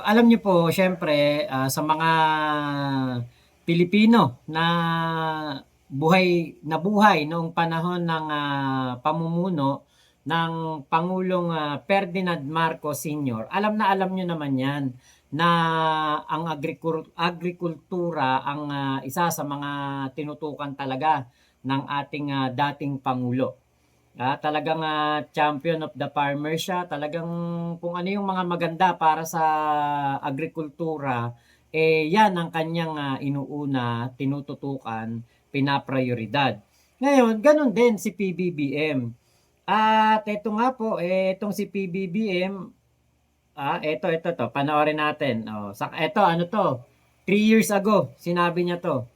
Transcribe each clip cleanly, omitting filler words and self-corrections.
alam niyo po siyempre, sa mga Pilipino na nabuhay noong panahon ng, pamumuno ng Pangulong, Ferdinand Marcos Sr. Alam na alam niyo naman 'yan na ang agrikultura ang, isa sa mga tinutukan talaga ng ating, dating pangulo. Talagang, champion of the farmer siya, talagang kung ano yung mga maganda para sa agrikultura, 'yan ang kanyang, inuuna, tinututukan, pinaprayoridad. Ngayon gano'n din si PBBM. At eto nga po, etong si PBBM, eto 'to panoorin natin, eto ano 'to, 3 years ago sinabi niya 'to.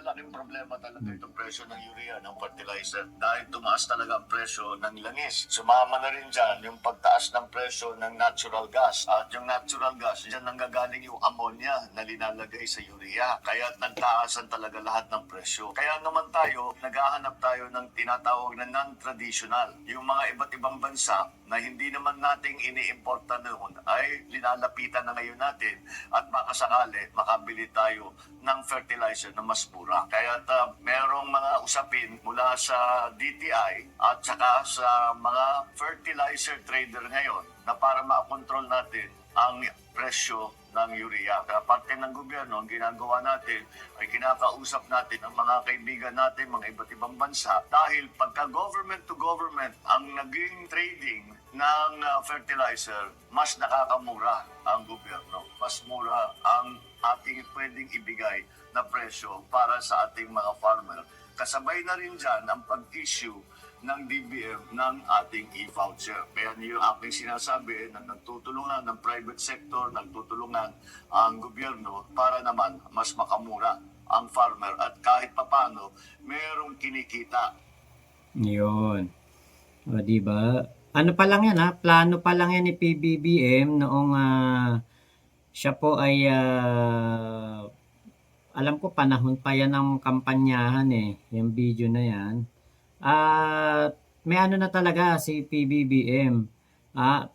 Malaking problema talaga itong presyo ng urea, ng fertilizer, dahil tumaas talaga ang presyo ng langis. Sumama na rin dyan yung pagtaas ng presyo ng natural gas. At yung natural gas, dyan nanggagaling yung ammonia na linalagay sa urea. Kaya nagtaasan talaga lahat ng presyo. Kaya naman tayo, naghahanap tayo ng tinatawag na non-traditional. Yung mga iba't ibang bansa na hindi naman nating iniimporta noon ay linalapitan na ngayon natin at baka sakali makabili tayo ng fertilizer na mas mura. Kaya merong mga usapin mula sa DTI at saka sa mga fertilizer trader ngayon na para makontrol natin ang presyo ng urea. Kaya parte ng gobyerno, ang ginagawa natin ay kinakausap natin ang mga kaibigan natin, mga iba't ibang bansa. Dahil pagka government to government ang naging trading ng fertilizer, mas nakakamura ang gobyerno. Mas mura ang ating pwedeng ibigay na presyo para sa ating mga farmer. Kasabay na rin dyan ang pag-issue ng DBM ng ating e-voucher. Kaya niyo aking sinasabi na nagtutulungan ng private sector, nagtutulungan ang gobyerno para naman mas makamura ang farmer at kahit papano merong kinikita. Yun. O, 'di ba? Ano pa lang 'yan, plano pa lang 'yan ni PBBM noong, siya po ay, alam ko panahon pa 'yan ng kampanyahan, yung video na 'yan. At may ano na talaga si PBBM,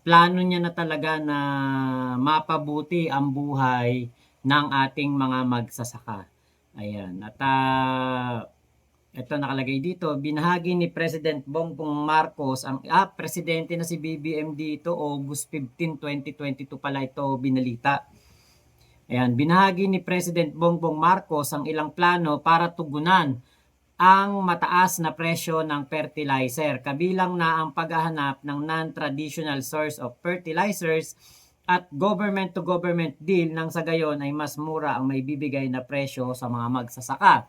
plano niya na talaga na mapabuti ang buhay ng ating mga magsasaka. Ayan, at, eto nakalagay dito, binahagi ni President Bongbong Marcos ang presidente na si BBM dito, August 15, 2022 pala ito binalita. Ayan, binahagi ni President Bongbong Marcos ang ilang plano para tugunan ang mataas na presyo ng fertilizer, kabilang na ang paghahanap ng non-traditional source of fertilizers at government to government deal nang sa gayon ay mas mura ang maibibigay na presyo sa mga magsasaka.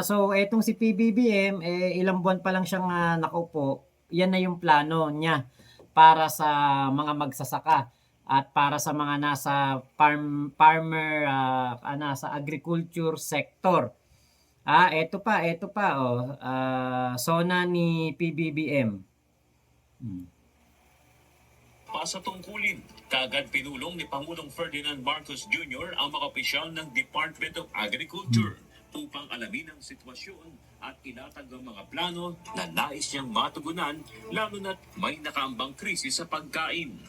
So etong si PBBM, ilang buwan pa lang siyang, nakaupo, yan na yung plano niya para sa mga magsasaka at para sa mga nasa farmer, nasa agriculture sector. Eto pa, SONA ni PBBM. Sa tungkulin, kagad pinulong ni Pangulong Ferdinand Marcos Jr. ang mga opisyal ng Department of Agriculture upang alamin ang sitwasyon at ilatag ang mga plano na nais niyang matugunan, lalo na't may nakaambang krisis sa pagkain.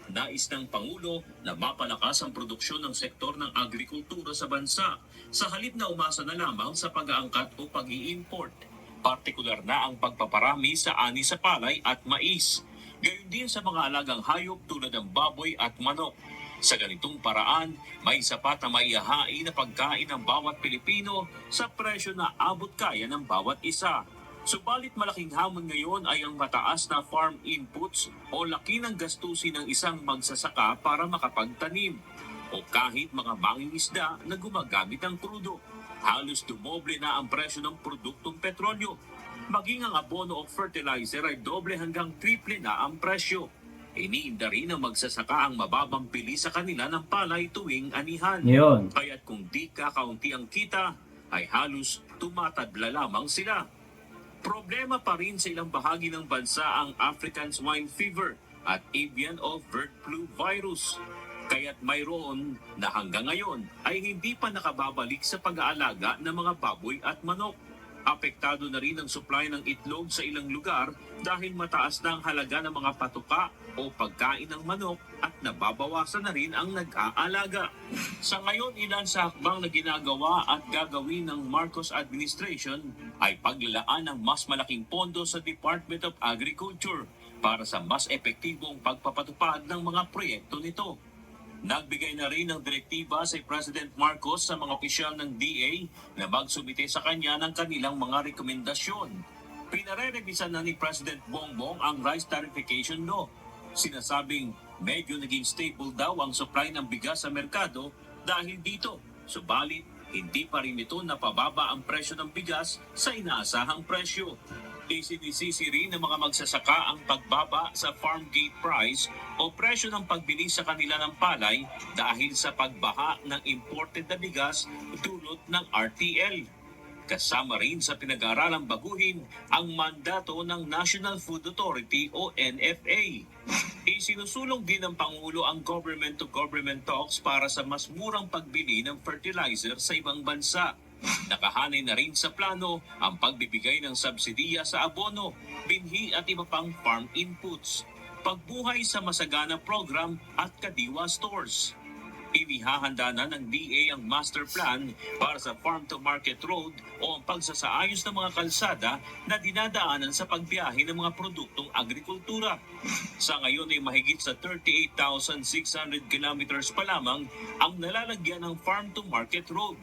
Nais ng Pangulo na mapalakas ang produksyon ng sektor ng agrikultura sa bansa sa halip na umasa na lamang sa pag-aangkat o pag-i-import. Partikular na ang pagpaparami sa ani sa palay at mais. Gayon din sa mga alagang hayop tulad ng baboy at manok. Sa ganitong paraan, may sapat na maihahain na pagkain ng bawat Pilipino sa presyo na abot kaya ng bawat isa. Subalit malaking hamon ngayon ay ang mataas na farm inputs o laki ng gastusin ng isang magsasaka para makapagtanim o kahit mga mangingisda na gumagamit ng krudo. Halos dumoble na ang presyo ng produktong petrolyo. Maging ang abono o fertilizer ay doble hanggang triple na ang presyo. Iniinda rin ng magsasaka ang mababang bili sa kanila ng palay tuwing anihan. Yun. Kaya't kung di kakaunti ang kita, ay halos tumatadla lamang sila. Problema pa rin sa ilang bahagi ng bansa ang African swine fever at avian o bird flu virus. Kaya't mayroon na hanggang ngayon ay hindi pa nakababalik sa pag-aalaga ng mga baboy at manok. Apektado na rin ang supply ng itlog sa ilang lugar dahil mataas na ang halaga ng mga patuka o pagkain ng manok at nababawasan na rin ang nag-aalaga. Sa ngayon, ilan sa hakbang na ginagawa at gagawin ng Marcos administration ay paglalaan ng mas malaking pondo sa Department of Agriculture para sa mas epektibong pagpapatupad ng mga proyekto nito. Nagbigay na rin ng direktiba si President Marcos sa mga opisyal ng DA na magsumite sa kanya ng kanilang mga rekomendasyon. Pinare-revisan na ni President Bongbong ang rice tariffication law. Sinasabing medyo naging stable daw ang supply ng bigas sa merkado dahil dito. Subalit, hindi pa rin ito napababa ang presyo ng bigas sa inaasahang presyo. Isinisisi rin ng mga magsasaka ang pagbaba sa farm gate price o presyo ng pagbili sa kanila ng palay dahil sa pagbaha ng imported na bigas dulot ng RTL. Kasama rin sa pinag-aaralang baguhin ang mandato ng National Food Authority o NFA. Isinusulong din ng Pangulo ang government-to-government talks para sa mas murang pagbili ng fertilizer sa ibang bansa. Nakahanay na rin sa plano ang pagbibigay ng subsidiya sa abono, binhi at iba pang farm inputs, pagbuhay sa masagana program at kadiwa stores. Inihahanda na ng DA ang master plan para sa farm-to-market road o ang pagsasaayos ng mga kalsada na dinadaanan sa pagbiyahe ng mga produktong agrikultura. Sa ngayon ay mahigit sa 38,600 kilometers pa lamang ang nalalagyan ng farm-to-market road,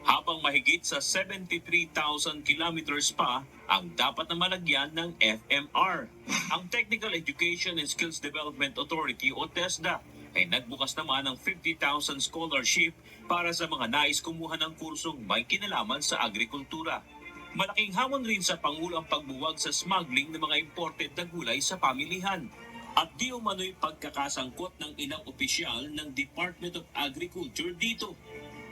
habang mahigit sa 73,000 kilometers pa ang dapat na malagyan ng FMR. Ang Technical Education and Skills Development Authority o TESDA ay nagbukas naman ng 50,000 scholarship para sa mga nais kumuha ng kursong may kinalaman sa agrikultura. Malaking hamon rin sa Pangulo ang pagbuwag sa smuggling ng mga imported na gulay sa pamilihan. At di umano'y pagkakasangkot ng ilang opisyal ng Department of Agriculture dito.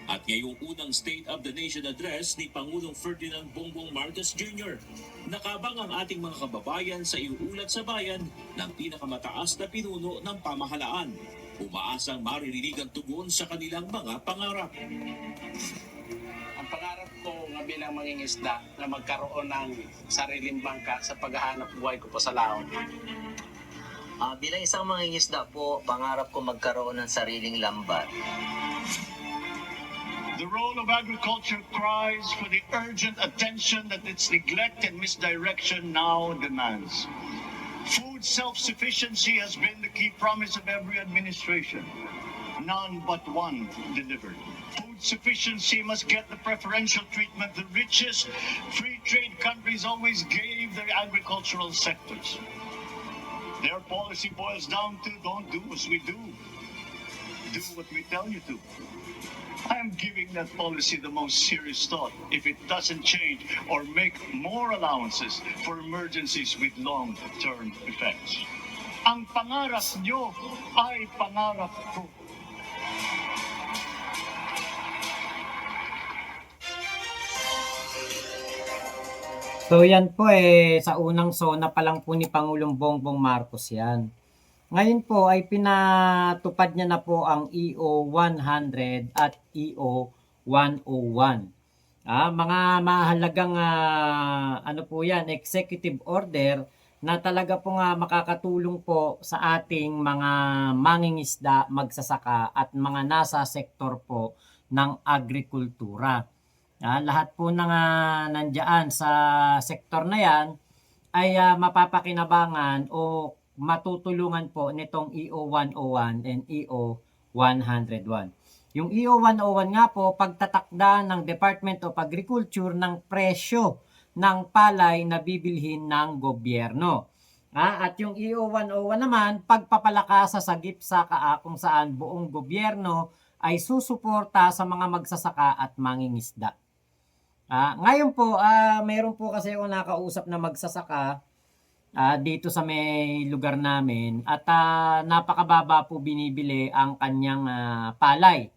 At ngayong unang State of the Nation Address ni Pangulong Ferdinand Bongbong Marcos Jr., nakabang ang ating mga kababayan sa iuulat sa bayan ng pinakamataas na pinuno ng pamahalaan. Umaasang maririnig ang tugon sa kanilang mga pangarap. Ang pangarap ko nga bilang mangingisda na magkaroon ng sariling bangka sa paghahanap buhay ko po sa laot. Bilang isang mangingisda po, pangarap ko magkaroon ng sariling lambat. The role of agriculture cries for the urgent attention that its neglect and misdirection now demands. Food self-sufficiency has been the key promise of every administration. None but one delivered. Food sufficiency must get the preferential treatment the richest free trade countries always gave their agricultural sectors. Their policy boils down to don't do as we do. Do what we tell you to. I am giving that policy the most serious thought if it doesn't change or make more allowances for emergencies with long-term effects. Ang pangarap nyo ay pangarap ko. So yan po sa unang SONA pa lang po ni Pangulong Bongbong Marcos yan. Ngayon po ay pinatupad niya na po ang EO 100 at EO 101. Mga mahalagang ano po yan, executive order na talaga po makakatulong po sa ating mga mangingisda, magsasaka at mga nasa sektor po ng agrikultura. Lahat po ng nandiyan sa sektor na yan ay mapapakinabangan o matutulungan po nitong EO 101 and EO 101. Yung EO 101 nga po, pagtatakda ng Department of Agriculture ng presyo ng palay na bibilhin ng gobyerno. At yung EO 101 naman, pagpapalakas sa sagip sa kung saan buong gobyerno ay susuporta sa mga magsasaka at mangingisda. Ngayon po, mayroon po kasi ako nakausap na magsasaka dito sa may lugar namin at napakababa po binibili ang kanyang palay.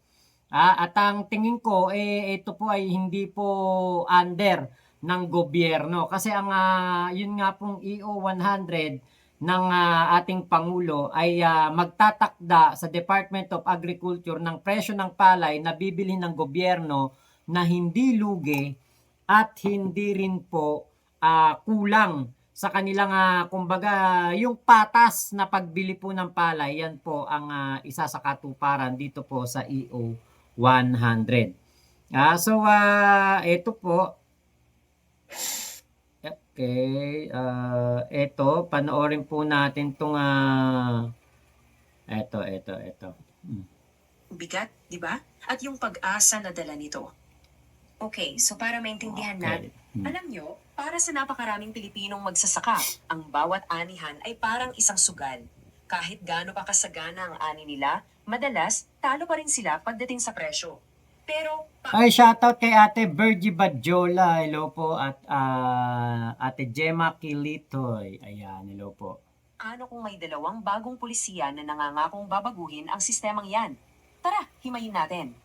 At ang tingin ko ito po ay hindi po under ng gobyerno kasi ang yun nga pong EO 100 ng ating Pangulo ay magtatakda sa Department of Agriculture ng presyo ng palay na bibili ng gobyerno na hindi lugi at hindi rin po kulang sa kanilang kumbaga yung patas na pagbili po ng palay, yan po ang isa sa katuparan dito po sa EO 100. Ito po. Okay, ito panoorin po natin tong ito. Bigat, di ba? At yung pag-asa na dala nito. Okay, so para maintindihan natin, alam nyo, para sa napakaraming Pilipinong magsasaka, ang bawat anihan ay parang isang sugal. Kahit gaano pa kasagana ang ani nila, madalas, talo pa rin sila pagdating sa presyo. Pero, Ay, shoutout kay Ate Virgie Badjola. Hello po. At Ate Gemma Kilitoy. Ayan, hello po. paano kung may dalawang bagong pulisiya na nangangakong babaguhin ang sistemang yan? Tara, himayin natin.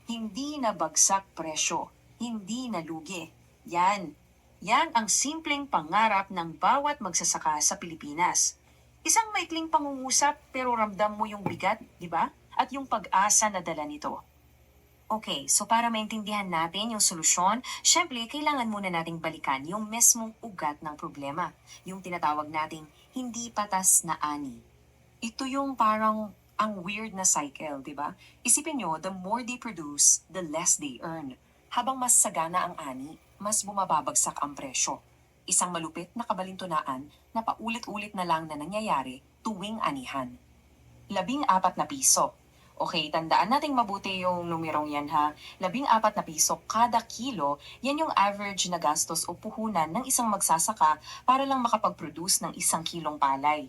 Hindi na bagsak presyo. Hindi na lugi. Yan. Yan ang simpleng pangarap ng bawat magsasaka sa Pilipinas. Isang maikling pangungusap pero ramdam mo yung bigat, di ba? At yung pag-asa na dala nito. Okay, so para maintindihan natin yung solusyon, syempre kailangan muna nating balikan yung mesmong ugat ng problema. Yung tinatawag nating hindi patas na ani. Ito yung parang ang weird na cycle, di ba? Isipin nyo, the more they produce, the less they earn. Habang mas sagana ang ani, mas bumababagsak ang presyo. Isang malupit na kabalintunaan na paulit-ulit na lang na nangyayari tuwing anihan. 14 na piso. Okay, tandaan nating mabuti yung numerong yan ha. 14 na piso kada kilo, yan yung average na gastos o puhunan ng isang magsasaka para lang makapag-produce ng 1 kilong palay.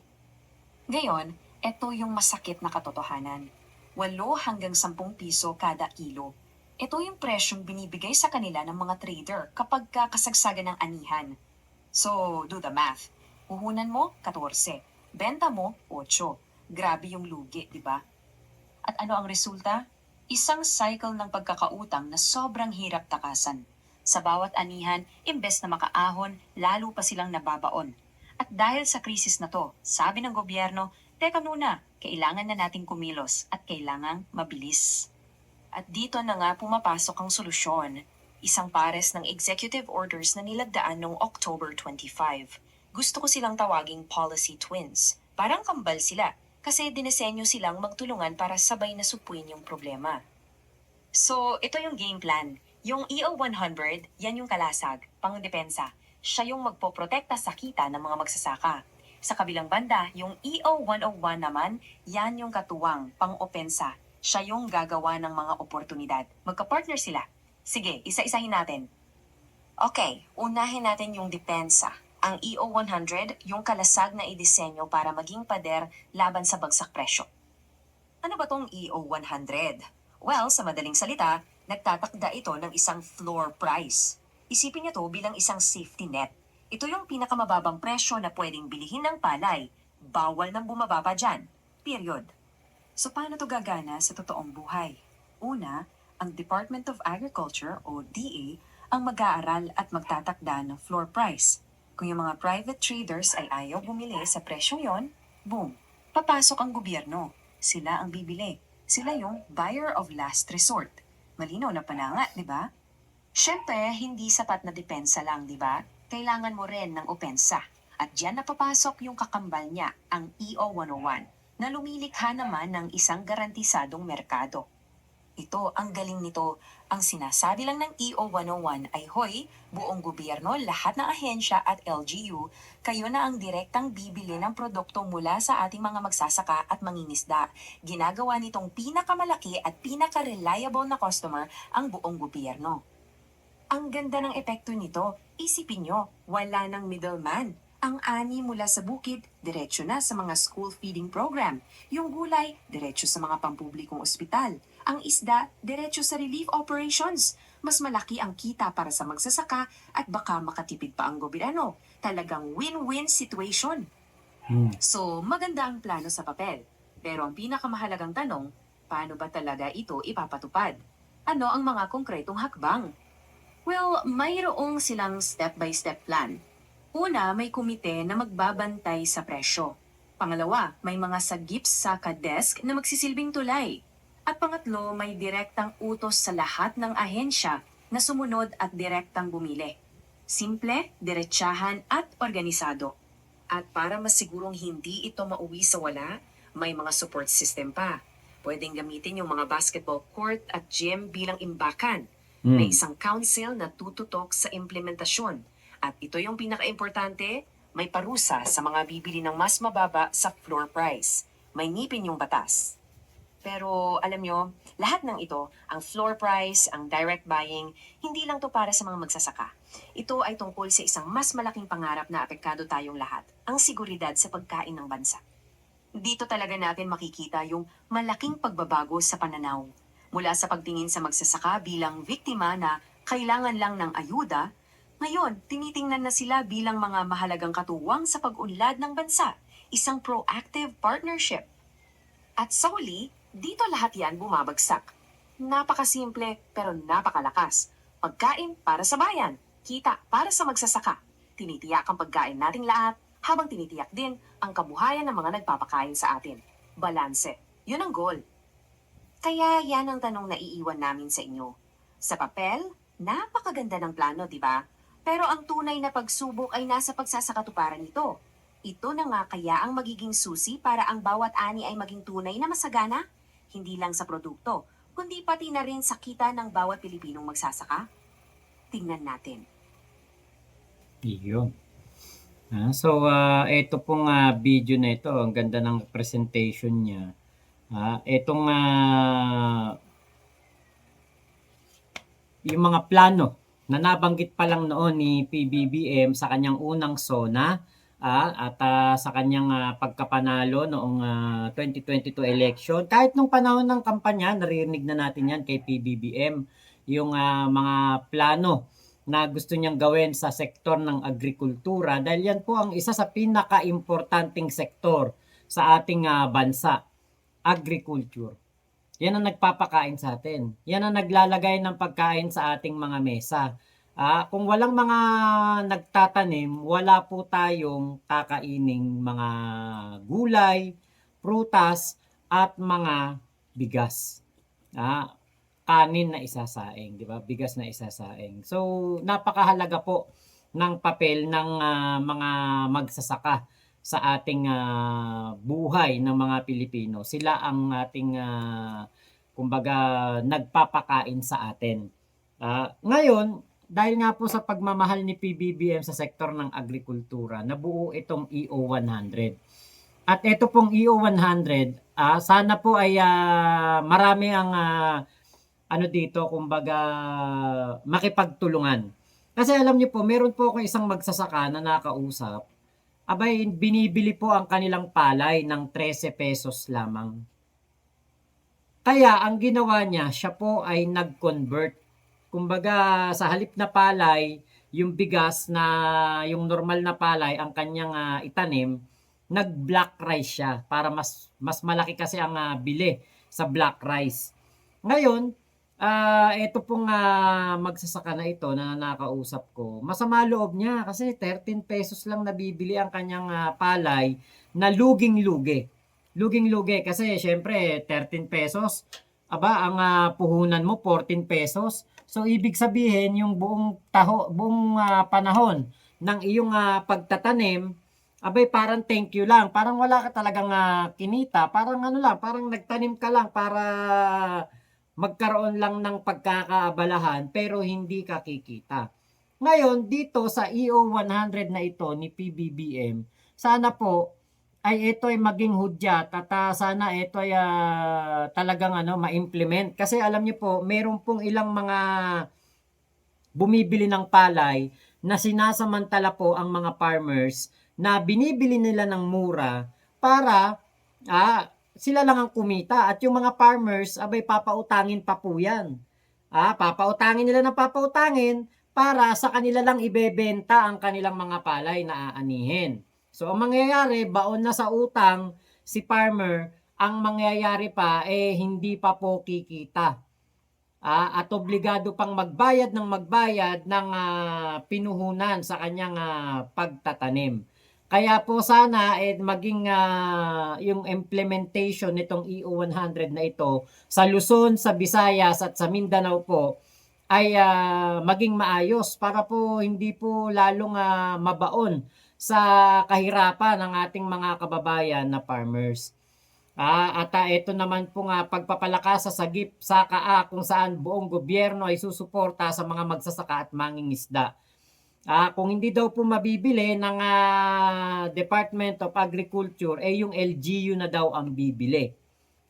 Ngayon, eto yung masakit na katotohanan. 8 hanggang 10 piso kada kilo. Ito yung presyong binibigay sa kanila ng mga trader kapag kasagsagan ng anihan. So, do the math. Puhunan mo, 14. Benta mo, 8. Grabe yung lugi, di ba? At ano ang resulta? Isang cycle ng pagkakautang na sobrang hirap takasan. Sa bawat anihan, imbes na makaahon, lalo pa silang nababaon. At dahil sa krisis na to, sabi ng gobyerno, teka muna, kailangan na nating kumilos at kailangang mabilis. At dito na nga pumapasok ang solusyon. Isang pares ng executive orders na nilagdaan noong October 25. Gusto ko silang tawaging policy twins. Parang kambal sila. Kasi dinesenyo silang magtulungan para sabay na supuin yung problema. So, ito yung game plan. Yung EO 100, yan yung kalasag, pangdepensa. Siya yung magpoprotekta sa kita ng mga magsasaka. Sa kabilang banda, yung EO 101 naman, yan yung katuwang, pang-opensa. Siya yung gagawa ng mga oportunidad. Magka-partner sila. Sige, isa-isahin natin. Okay, unahin natin yung depensa. Ang EO 100, yung kalasag na idisenyo para maging pader laban sa bagsak presyo. Ano ba tong EO 100? Well, sa madaling salita, nagtatakda ito ng isang floor price. Isipin niyo to bilang isang safety net. Ito yung pinakamababang presyo na pwedeng bilihin ng palay. Bawal nang bumababa dyan. Period. So paano to gagana sa totoong buhay? Una, ang Department of Agriculture o DA ang mag-aaral at magtatakda ng floor price. Kung yung mga private traders ay ayaw bumili sa presyong yon, boom, papasok ang gobyerno. Sila ang bibili. Sila yung buyer of last resort. Malinaw na pananga, di ba? Siyempre, hindi sapat na depensa lang, di ba? Kailangan mo rin ng opensa. At diyan napapasok yung kakambal niya, ang EO 101, na lumilikha naman ng isang garantisadong merkado. Ito, ang galing nito. Ang sinasabi lang ng EO 101 ay, hoy, buong gobyerno, lahat ng ahensya at LGU, kayo na ang direktang bibili ng produkto mula sa ating mga magsasaka at mangingisda. Ginagawa nitong pinakamalaki at pinaka-reliable na customer ang buong gobyerno. Ang ganda ng epekto nito, isipin nyo, wala ng middleman. Ang ani mula sa bukid, diretso na sa mga school feeding program. Yung gulay, diretso sa mga pampublikong ospital. Ang isda, diretso sa relief operations. Mas malaki ang kita para sa magsasaka at baka makatipid pa ang gobyerno. Talagang win-win situation. So, maganda ang plano sa papel. Pero ang pinakamahalagang tanong, paano ba talaga ito ipapatupad? Ano ang mga konkretong hakbang? Well, mayroong silang step-by-step plan. Una, may komite na magbabantay sa presyo. Pangalawa, may mga sagip sa kadesk na magsisilbing tulay. At pangatlo, may direktang utos sa lahat ng ahensya na sumunod at direktang bumili. Simple, diretsahan at organisado. At para masigurong hindi ito mauwi sa wala, may mga support system pa. Pwedeng gamitin yung mga basketball court at gym bilang imbakan. May isang council na tututok sa implementasyon. At ito yung pinaka-importante, may parusa sa mga bibili ng mas mababa sa floor price. May ngipin yung batas. Pero alam nyo, lahat ng ito, ang floor price, ang direct buying, hindi lang to para sa mga magsasaka. Ito ay tungkol sa isang mas malaking pangarap na apektado tayong lahat, ang seguridad sa pagkain ng bansa. Dito talaga natin makikita yung malaking pagbabago sa pananaw. Mula sa pagtingin sa magsasaka bilang biktima na kailangan lang ng ayuda, ngayon tinitingnan na sila bilang mga mahalagang katuwang sa pag-unlad ng bansa, isang proactive partnership. At sa huli, dito lahat yan bumabagsak. Napakasimple pero napakalakas. Pagkain para sa bayan, kita para sa magsasaka. Tinitiyak ang pagkain nating lahat habang tinitiyak din ang kabuhayan ng mga nagpapakain sa atin. Balanse, yun ang goal. Kaya yan ang tanong na iiwan namin sa inyo. Sa papel, napakaganda ng plano, di ba? Pero ang tunay na pagsubok ay nasa pagsasakatuparan nito. Ito na nga kaya ang magiging susi para ang bawat ani ay maging tunay na masagana, hindi lang sa produkto, kundi pati na rin sa kita ng bawat Pilipinong magsasaka. Tingnan natin. Iyon. Ito pong video na ito, ang ganda ng presentation niya. Itong yung mga plano na nabanggit pa lang noon ni PBBM sa kanyang unang SONA at sa kanyang pagkapanalo noong 2022 election. Kahit nung panahon ng kampanya, naririnig na natin yan kay PBBM, yung mga plano na gusto niyang gawin sa sektor ng agrikultura dahil yan po ang isa sa pinaka-importanting sektor sa ating bansa, agriculture. Yan ang nagpapakain sa atin. Yan ang naglalagay ng pagkain sa ating mga mesa. Kung walang mga nagtatanim, wala po tayong kakaining mga gulay, prutas, at mga bigas. Kanin na isasaing, di ba? Bigas na isasaing. So, napakahalaga po ng papel ng mga magsasaka sa ating buhay ng mga Pilipino. Sila ang ating kumbaga nagpapakain sa atin. Ngayon, dahil nga po sa pagmamahal ni PBBM sa sektor ng agrikultura, nabuo itong EO100. At ito pong EO100, sana po ay marami ang dito, kumbaga makipagtulungan. Kasi alam niyo po, meron po ako isang magsasaka na nakausap. Abay, binibili po ang kanilang palay ng 13 pesos lamang. Kaya ang ginawa niya, siya po ay nag-convert. Kumbaga sa halip na palay, yung bigas na yung normal na palay ang kanyang itanim, nag-black rice siya para mas malaki kasi ang bili sa black rice. Ngayon, ito pong magsasaka na ito na nakausap ko, masama loob niya kasi 13 pesos lang nabibili ang kanyang palay na luging-lugi. Luging-lugi kasi syempre 13 pesos, ang puhunan mo 14 pesos. So ibig sabihin yung buong panahon ng iyong pagtatanim, parang thank you lang. Parang wala ka talagang kinita. Parang parang nagtanim ka lang para magkaroon lang ng pagkakaabalahan pero hindi ka kikita. Ngayon, dito sa EO100 na ito ni PBBM, sana po ay ito ay maging hudyat at sana ito ay talagang ma-implement. Kasi alam niyo po, meron pong ilang mga bumibili ng palay na sinasamantala po ang mga farmers na binibili nila ng mura para sila lang ang kumita at yung mga farmers, papautangin pa po yan. Papautangin nila ng papautangin para sa kanila lang ibebenta ang kanilang mga palay na aanihin. So, ang mangyayari, baon na sa utang si farmer, ang mangyayari pa, hindi pa po kikita. At obligado pang magbayad ng pinuhunan sa kanyang pagtatanim. Kaya po sana maging yung implementation nitong EO100 na ito sa Luzon, sa Visayas at sa Mindanao po ay maging maayos para po hindi po lalong mabaon sa kahirapan ng ating mga kababayan na farmers. At ito naman po nga pagpapalakas sa sagip saka kung saan buong gobyerno ay susuporta sa mga magsasaka at mangingisda. Kung hindi daw po mabibili ng Department of Agriculture, yung LGU na daw ang bibili.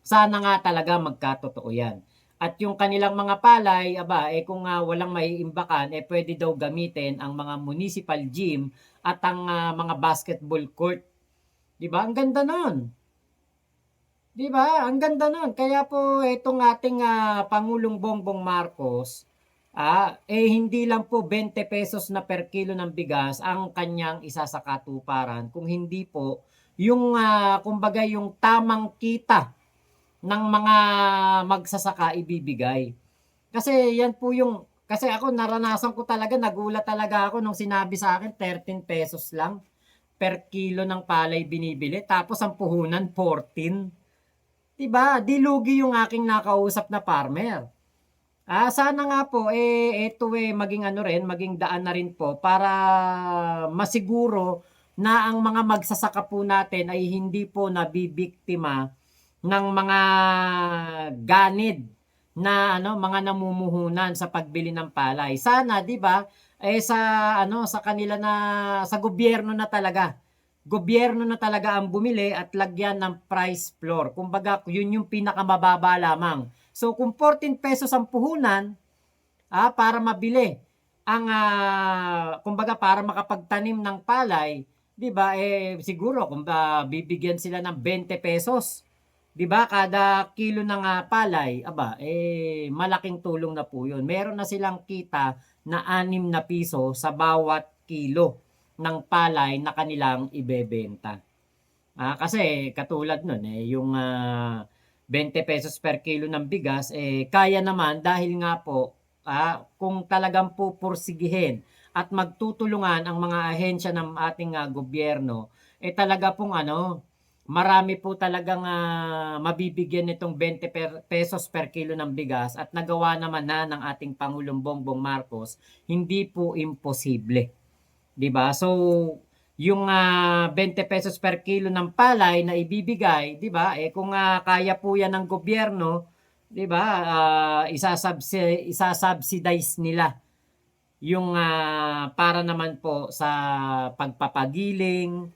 Sana nga talaga magkatotoo yan. At yung kanilang mga palay, kung walang maiimbakan, pwede daw gamitin ang mga municipal gym at ang mga basketball court. Diba? Ang ganda nun. Diba? Ang ganda nun. Kaya po itong ating Pangulong Bongbong Marcos, hindi lang po 20 pesos na per kilo ng bigas ang kanyang isasakatuparan. Kung hindi po, yung kumbaga yung tamang kita ng mga magsasaka ibibigay. Kasi yan po yung, kasi ako naranasan ko talaga, nagulat talaga ako nung sinabi sa akin 13 pesos lang per kilo ng palay binibili. Tapos ang puhunan 14. Diba? Di lugi yung aking nakausap na farmer. Sana nga po ito maging maging daan na rin po para masiguro na ang mga magsasaka po natin ay hindi po nabibiktima ng mga ganid na mga namumuhunan sa pagbili ng palay. Sana 'di ba sa kanila na sa gobyerno na talaga. Gobyerno na talaga ang bumili at lagyan ng price floor. Kumbaga, yun yung pinakamababa lamang. So kung 14 pesos ang puhunan para mabili ang kumbaga para makapagtanim ng palay, 'di ba? Siguro kung bibigyan sila ng 20 pesos, 'di ba? Kada kilo ng palay, malaking tulong na po 'yun. Meron na silang kita na 6 na piso sa bawat kilo ng palay na kanilang ibebenta. Kasi katulad nun yung 20 pesos per kilo ng bigas, kaya naman dahil nga po kung talagang pupursigihin at magtutulungan ang mga ahensya ng ating gobyerno, talaga pong marami po talagang mabibigyan nitong 20 pesos per kilo ng bigas at nagawa naman na ng ating Pangulong Bongbong Marcos, hindi po imposible. 'Di ba? So, yung 20 pesos per kilo ng palay na ibibigay, 'di ba? Kung kaya po 'yan ng gobyerno, 'di ba? Isasubsidize nila yung para naman po sa pagpapagiling,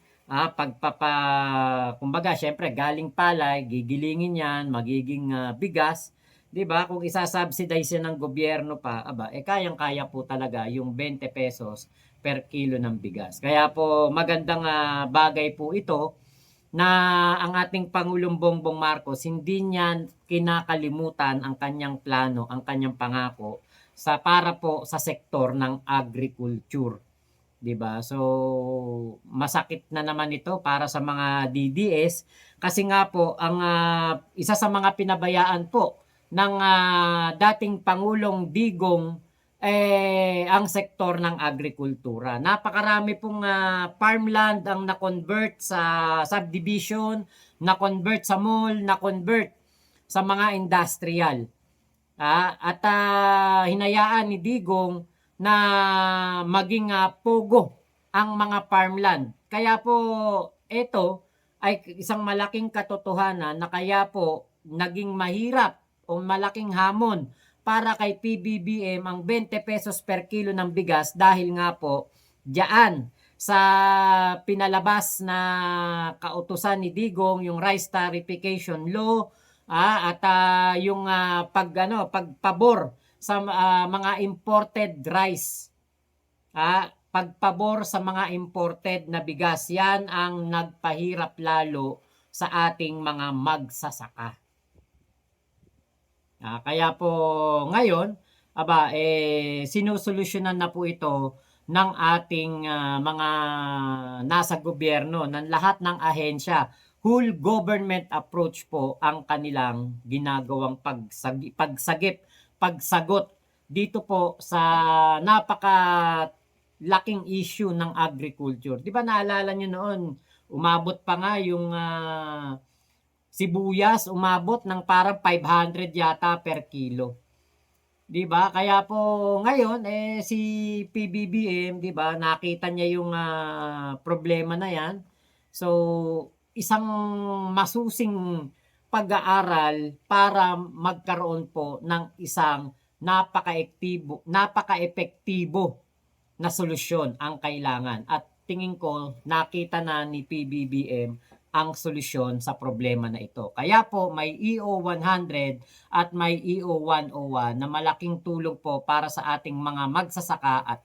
kumbaga syempre galing palay, gigilingin 'yan, magiging bigas, 'di ba? Kung isasubsidize yan ng gobyerno pa, kayang-kaya po talaga yung 20 pesos per kilo ng bigas. Kaya po magandang bagay po ito na ang ating Pangulong Bongbong Marcos hindi niya kinakalimutan ang kanyang plano, ang kanyang pangako para po sa sektor ng agriculture. 'Di ba? So masakit na naman ito para sa mga DDS kasi nga po ang isa sa mga pinabayaan po ng dating Pangulong Digong ang sektor ng agrikultura. Napakarami pong farmland ang na-convert sa subdivision, na-convert sa mall, na-convert sa mga industrial. At hinayaan ni Digong na maging pogo ang mga farmland. Kaya po ito ay isang malaking katotohanan na kaya po naging mahirap o malaking hamon para kay PBBM ang 20 pesos per kilo ng bigas dahil nga po diyan sa pinalabas na kautusan ni Digong yung rice tariffication law at yung pagpabor sa mga imported rice. Pagpabor sa mga imported na bigas, yan ang nagpahirap lalo sa ating mga magsasaka. Kaya po ngayon, sinusolusyonan na po ito ng ating mga nasa gobyerno, ng lahat ng ahensya. Whole government approach po ang kanilang ginagawang pagsagot dito po sa napaka-laking issue ng agriculture. Di ba naalala nyo noon, umabot pa nga yung sibuyas, umabot ng parang 500 yata per kilo. 'Di ba? Kaya po ngayon, si PBBM, 'di ba, nakita niya yung, problema na 'yan. So, isang masusing pag-aaral para magkaroon po ng isang napakaepektibo na solusyon ang kailangan. At tingin ko nakita na ni PBBM ang solusyon sa problema na ito. Kaya po may EO 100 at may EO 101 na malaking tulong po para sa ating mga magsasaka at